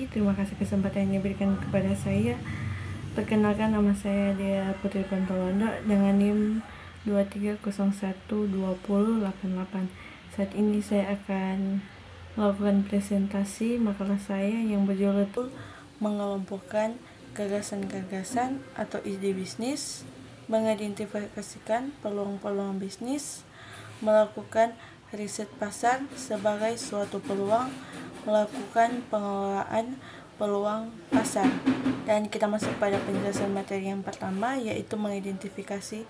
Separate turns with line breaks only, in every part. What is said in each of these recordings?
Terima kasih kesempatan yang diberikan kepada saya. Perkenalkan, nama saya Dea Putri Pantolondo dengan NIM 23012088. Saat ini saya akan melakukan presentasi makalah saya yang berjudul mengelompokkan gagasan-gagasan atau ide bisnis, mengidentifikasikan peluang-peluang bisnis, melakukan riset pasar sebagai suatu peluang, melakukan pengelolaan peluang pasar. Dan kita masuk pada penjelasan materi yang pertama, yaitu mengidentifikasi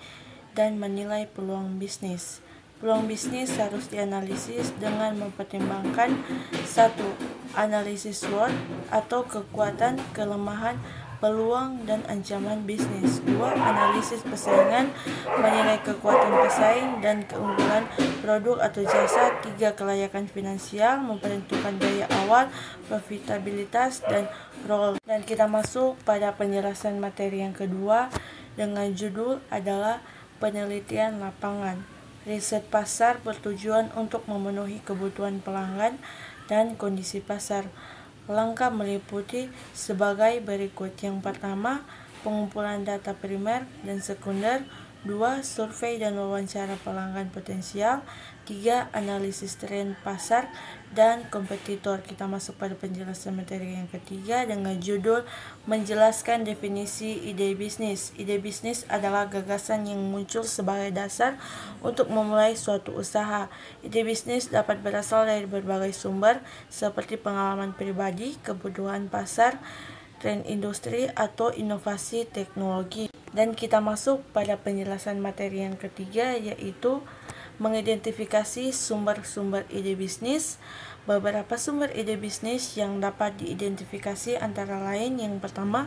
dan menilai peluang bisnis. Peluang bisnis harus dianalisis dengan mempertimbangkan 1. Analisis SWOT atau kekuatan, kelemahan, peluang, dan ancaman bisnis. 2. Analisis persaingan, menilai kekuatan pesaing dan keunggulan produk atau jasa. 3. Kelayakan finansial, memperhitungkan daya awal, profitabilitas, dan role. Dan kita masuk pada penjelasan materi yang kedua dengan judul adalah penelitian lapangan. Riset pasar bertujuan untuk memenuhi kebutuhan pelanggan dan kondisi pasar. Langkah meliputi sebagai berikut. Yang pertama, pengumpulan data primer dan sekunder. 2. Survei dan wawancara pelanggan potensial. 3. Analisis tren pasar dan kompetitor. Kita masuk pada penjelasan materi yang ketiga dengan judul menjelaskan definisi ide bisnis. Ide bisnis adalah gagasan yang muncul sebagai dasar untuk memulai suatu usaha. Ide bisnis dapat berasal dari berbagai sumber seperti pengalaman pribadi, kebutuhan pasar, tren industri, atau inovasi teknologi. Dan kita masuk pada penjelasan materi yang ketiga, yaitu mengidentifikasi sumber-sumber ide bisnis. Beberapa sumber ide bisnis yang dapat diidentifikasi antara lain: yang pertama,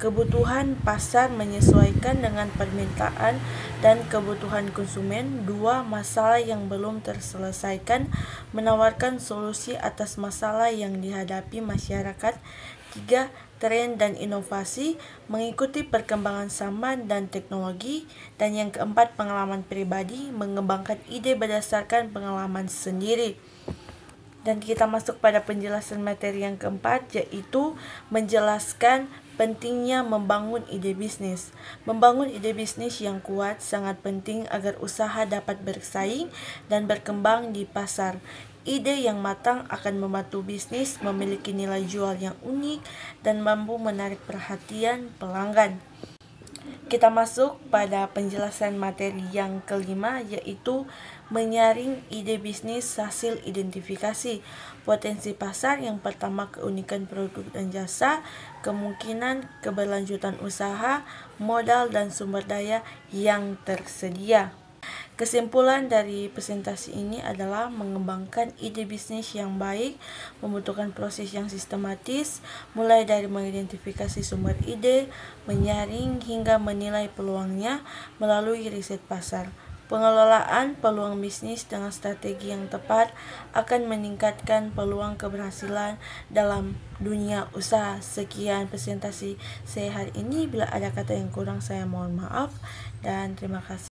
kebutuhan pasar menyesuaikan dengan permintaan dan kebutuhan konsumen. 2. Masalah yang belum terselesaikan, menawarkan solusi atas masalah yang dihadapi masyarakat. 3. Tren dan inovasi, mengikuti perkembangan zaman dan teknologi. Dan yang keempat, pengalaman pribadi, mengembangkan ide berdasarkan pengalaman sendiri. Dan kita masuk pada penjelasan materi yang keempat, yaitu menjelaskan pentingnya membangun ide bisnis. Membangun ide bisnis yang kuat sangat penting agar usaha dapat bersaing dan berkembang di pasar. Ide yang matang akan membantu bisnis memiliki nilai jual yang unik dan mampu menarik perhatian pelanggan. Kita masuk pada penjelasan materi yang kelima, yaitu menyaring ide bisnis hasil identifikasi. Potensi pasar. Yang pertama, keunikan produk dan jasa, kemungkinan keberlanjutan usaha, modal, dan sumber daya yang tersedia. Kesimpulan dari presentasi ini adalah mengembangkan ide bisnis yang baik membutuhkan proses yang sistematis, mulai dari mengidentifikasi sumber ide, menyaring, hingga menilai peluangnya melalui riset pasar. Pengelolaan peluang bisnis dengan strategi yang tepat akan meningkatkan peluang keberhasilan dalam dunia usaha. Sekian presentasi saya hari ini. Bila ada kata yang kurang, saya mohon maaf, dan terima kasih.